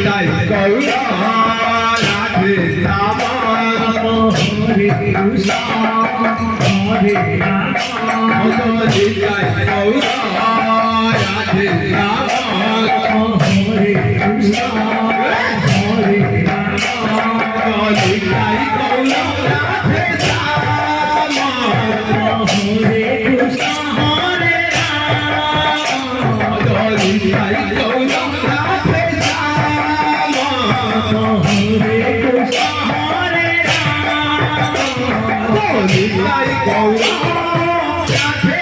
Nitai Gour Radhe Ram Hare Krishna Hare Ram Nitai Gour Radhe Ram Hare Krishna Hare Ram Nitai Gour Radhe Ram Hare Krishna Hare Ram Nitai Gour Radhe Ram Hare Krishna Hare Ram Nitai Gour Radhe